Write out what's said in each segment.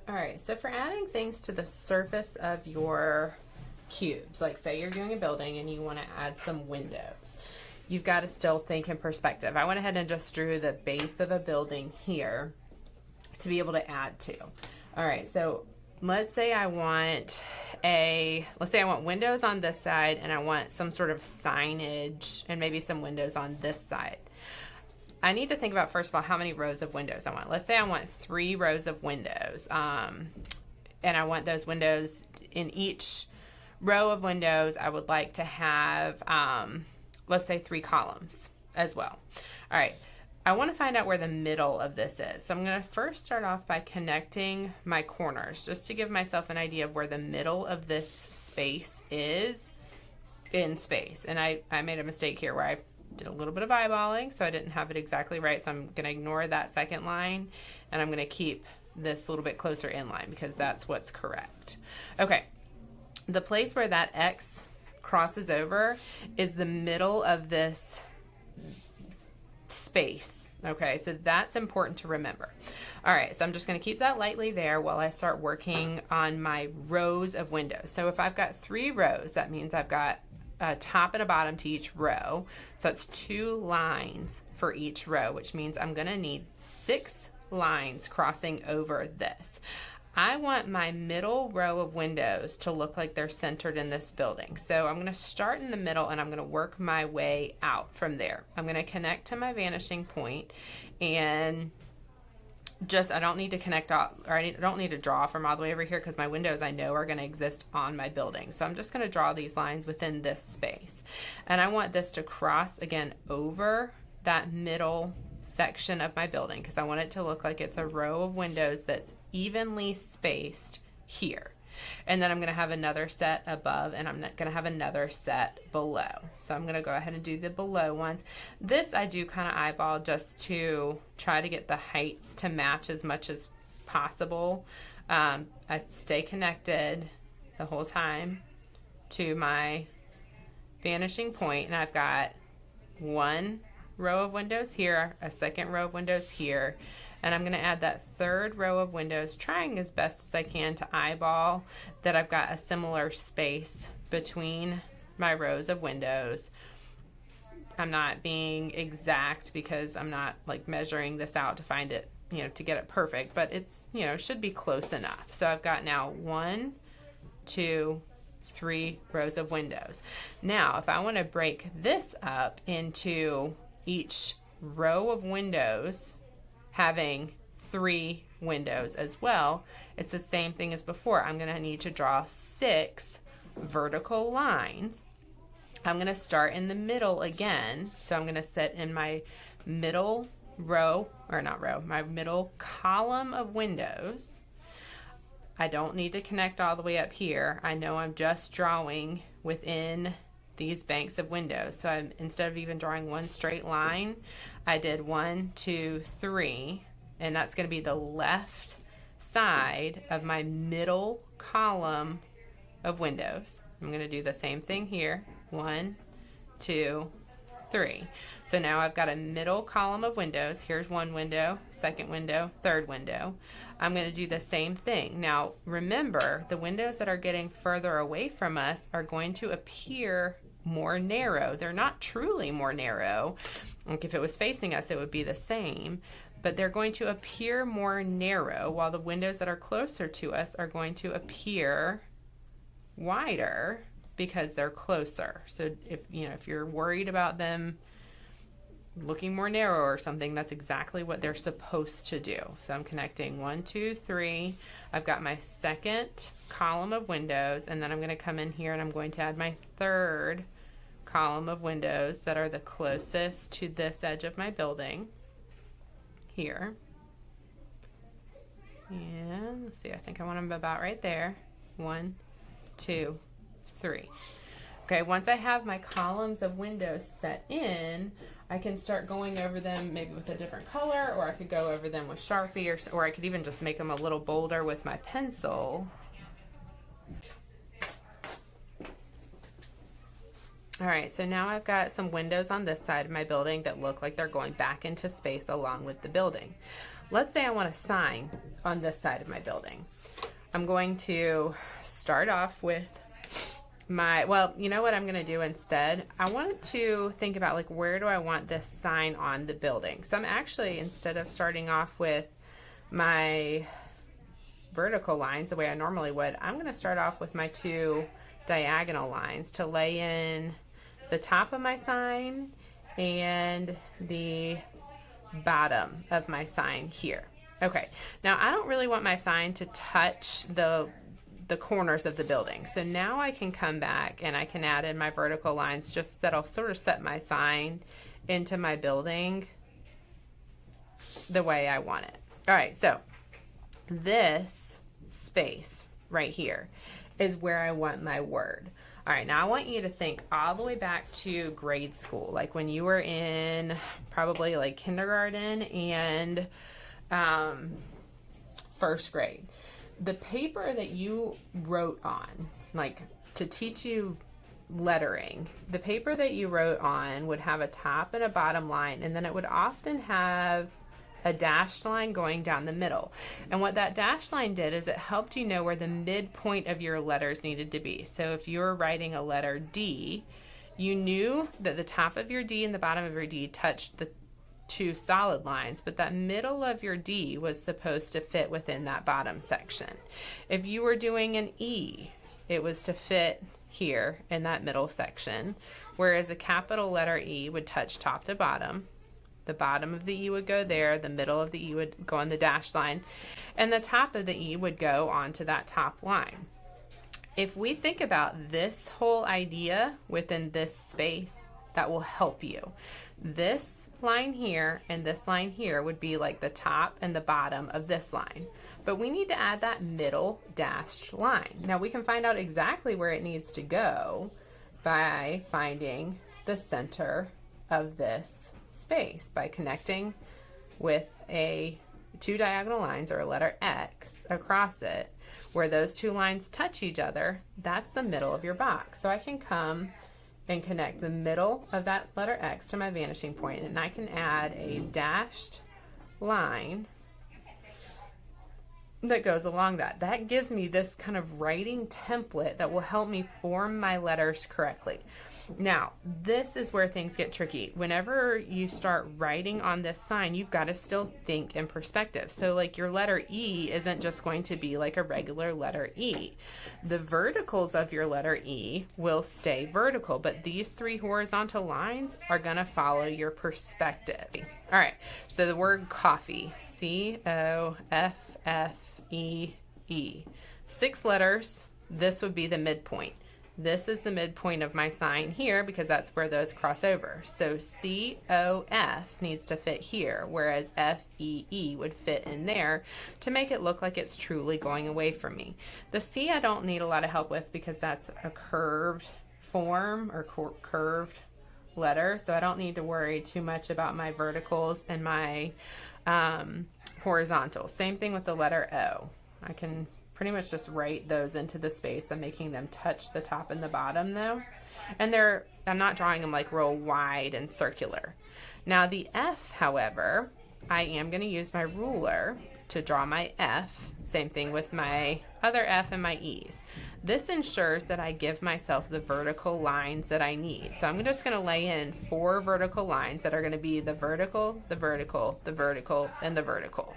All right, so for adding things to the surface of your cubes, like say you're doing a building and you want to add some windows, you've got to still think in perspective. I went ahead and just drew the base of a building here to be able to add to. All right, so let's say I want windows on this side and I want some sort of signage and maybe some windows on this side. I need to think about, first of all, how many rows of windows I want. Let's say I want 3 rows of windows, and I want those windows in each row of windows. I would like to have, let's say 3 columns as well. All right. I want to find out where the middle of this is. So I'm going to first start off by connecting my corners just to give myself an idea of where the middle of this space is in space. And I made a mistake here where I did a little bit of eyeballing, so I didn't have it exactly right. So I'm going to ignore that second line, and I'm going to keep this a little bit closer in line because that's what's correct. Okay, the place where that X crosses over is the middle of this space. Okay, so that's important to remember. All right, so I'm just going to keep that lightly there while I start working on my rows of windows. So if I've got 3 rows, that means I've got a top and a bottom to each row. So it's 2 lines for each row, which means I'm going to need 6 lines crossing over this. I want my middle row of windows to look like they're centered in this building. So I'm going to start in the middle and I'm going to work my way out from there. I'm going to connect to my vanishing point, and I don't need to connect all, or I don't need to draw from all the way over here because my windows I know are going to exist on my building. So I'm just going to draw these lines within this space. And I want this to cross again over that middle section of my building because I want it to look like it's a row of windows that's evenly spaced here. And then I'm going to have another set above, and I'm going to have another set below. So I'm going to go ahead and do the below ones. This I do kind of eyeball just to try to get the heights to match as much as possible. I stay connected the whole time to my vanishing point, and I've got 1 row of windows here, a second row of windows here, and I'm going to add that 3rd row of windows, trying as best as I can to eyeball that I've got a similar space between my rows of windows. I'm not being exact because I'm not like measuring this out to find it, to get it perfect, but it's, should be close enough. So I've got now 1, 2, 3 rows of windows. Now, if I want to break this up into each row of windows having 3 windows as well, it's the same thing as before. I'm going to need to draw 6 vertical lines. I'm going to start in the middle again. So I'm going to set in my middle row, or not row, my middle column of windows. I don't need to connect all the way up here. I know I'm just drawing within these banks of windows. So instead of even drawing 1 straight line, I did 1, 2, 3, and that's going to be the left side of my middle column of windows. I'm going to do the same thing here. 1, 2, 3. So now I've got a middle column of windows. Here's 1 window, 2nd window, 3rd window. I'm going to do the same thing. Now remember, the windows that are getting further away from us are going to appear more narrow. They're not truly more narrow. Like if it was facing us, it would be the same, but they're going to appear more narrow, while the windows that are closer to us are going to appear wider because they're closer. So if you're worried about them looking more narrow or something, that's exactly what they're supposed to do. So I'm connecting 1, 2, 3. I've got my 2nd column of windows, and then I'm going to come in here and I'm going to add my 3rd column of windows that are the closest to this edge of my building here. And let's see, I think I want them about right there. 1, 2, 3. Okay, once I have my columns of windows set in, I can start going over them maybe with a different color, or I could go over them with Sharpie, or I could even just make them a little bolder with my pencil. All right, so now I've got some windows on this side of my building that look like they're going back into space along with the building. let's say I want a sign on this side of my building. I'm going to start off with well, you know what I'm going to do instead? I want to think about like, where do I want this sign on the building? So I'm actually, instead of starting off with my vertical lines the way I normally would, I'm going to start off with my 2 diagonal lines to lay in the top of my sign and the bottom of my sign here. Okay, now I don't really want my sign to touch the corners of the building. So now I can come back and I can add in my vertical lines, just that'll sort of set my sign into my building the way I want it. All right, so this space right here is where I want my word. All right, now I want you to think all the way back to grade school, like when you were in probably like kindergarten and first grade. The paper that you wrote on, like to teach you lettering, the paper that you wrote on would have a top and a bottom line, and then it would often have a dashed line going down the middle. And what that dashed line did is it helped you know where the midpoint of your letters needed to be. So if you were writing a letter D, you knew that the top of your D and the bottom of your D touched the 2 solid lines, but that middle of your D was supposed to fit within that bottom section. If you were doing an E, it was to fit here in that middle section, whereas a capital letter E would touch top to bottom. The bottom of the E would go there, the middle of the E would go on the dashed line, and the top of the E would go onto that top line. If we think about this whole idea within this space, that will help you. This line here and this line here would be like the top and the bottom of this line, but we need to add that middle dashed line. Now we can find out exactly where it needs to go by finding the center of this space by connecting with 2 diagonal lines or a letter X across it. Where those 2 lines touch each other, that's the middle of your box. So I can come and connect the middle of that letter X to my vanishing point, and I can add a dashed line that goes along that. That gives me this kind of writing template that will help me form my letters correctly. Now, this is where things get tricky. Whenever you start writing on this sign, you've got to still think in perspective. So like your letter E isn't just going to be like a regular letter E. The verticals of your letter E will stay vertical, but these 3 horizontal lines are going to follow your perspective. All right, so the word coffee, C-O-F-F-E-E. 6 letters, this would be the midpoint. This is the midpoint of my sign here because that's where those cross over. So C-O-F needs to fit here, whereas F-E-E would fit in there to make it look like it's truly going away from me. The C I don't need a lot of help with because that's a curved form or curved letter, so I don't need to worry too much about my verticals and my horizontals. Same thing with the letter O. I can pretty much just write those into the space. I'm making them touch the top and the bottom though. And I'm not drawing them like real wide and circular. Now the F, however, I am going to use my ruler to draw my F. Same thing with my other F and my E's. This ensures that I give myself the vertical lines that I need. So I'm just going to lay in 4 vertical lines that are going to be the vertical, the vertical, the vertical, and the vertical.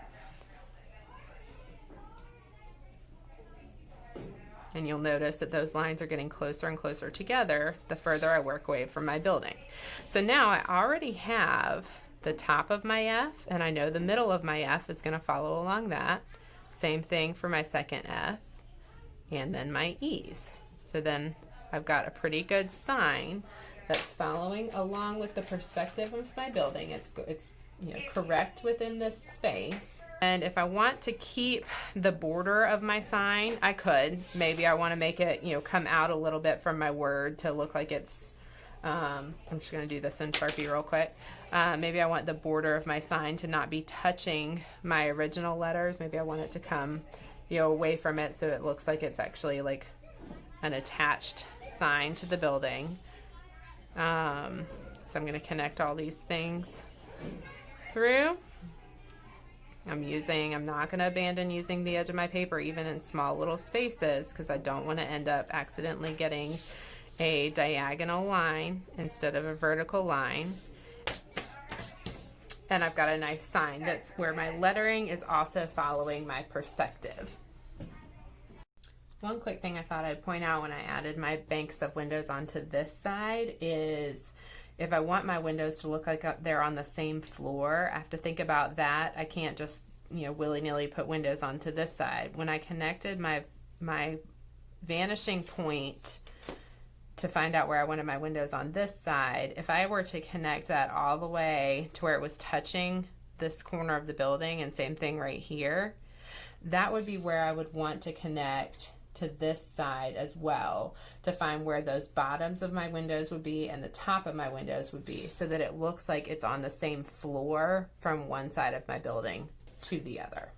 And you'll notice that those lines are getting closer and closer together the further I work away from my building. So now I already have the top of my F, and I know the middle of my F is going to follow along that. Same thing for my second F, and then my E's. So then I've got a pretty good sign that's following along with the perspective of my building. It's correct within this space. And if I want to keep the border of my sign, I could. Maybe I want to make it, come out a little bit from my word to look like it's, I'm just going to do this in Sharpie real quick. Maybe I want the border of my sign to not be touching my original letters. Maybe I want it to come, away from it so it looks like it's actually like an attached sign to the building. So I'm going to connect all these things through. I'm not going to abandon using the edge of my paper even in small little spaces, because I don't want to end up accidentally getting a diagonal line instead of a vertical line. And I've got a nice sign that's where my lettering is also following my perspective. One quick thing I thought I'd point out when I added my banks of windows onto this side is, if I want my windows to look like they're on the same floor, I have to think about that. I can't just, willy-nilly put windows onto this side. When I connected my vanishing point to find out where I wanted my windows on this side, if I were to connect that all the way to where it was touching this corner of the building, and same thing right here, that would be where I would want to connect to this side as well, to find where those bottoms of my windows would be and the top of my windows would be, so that it looks like it's on the same floor from one side of my building to the other.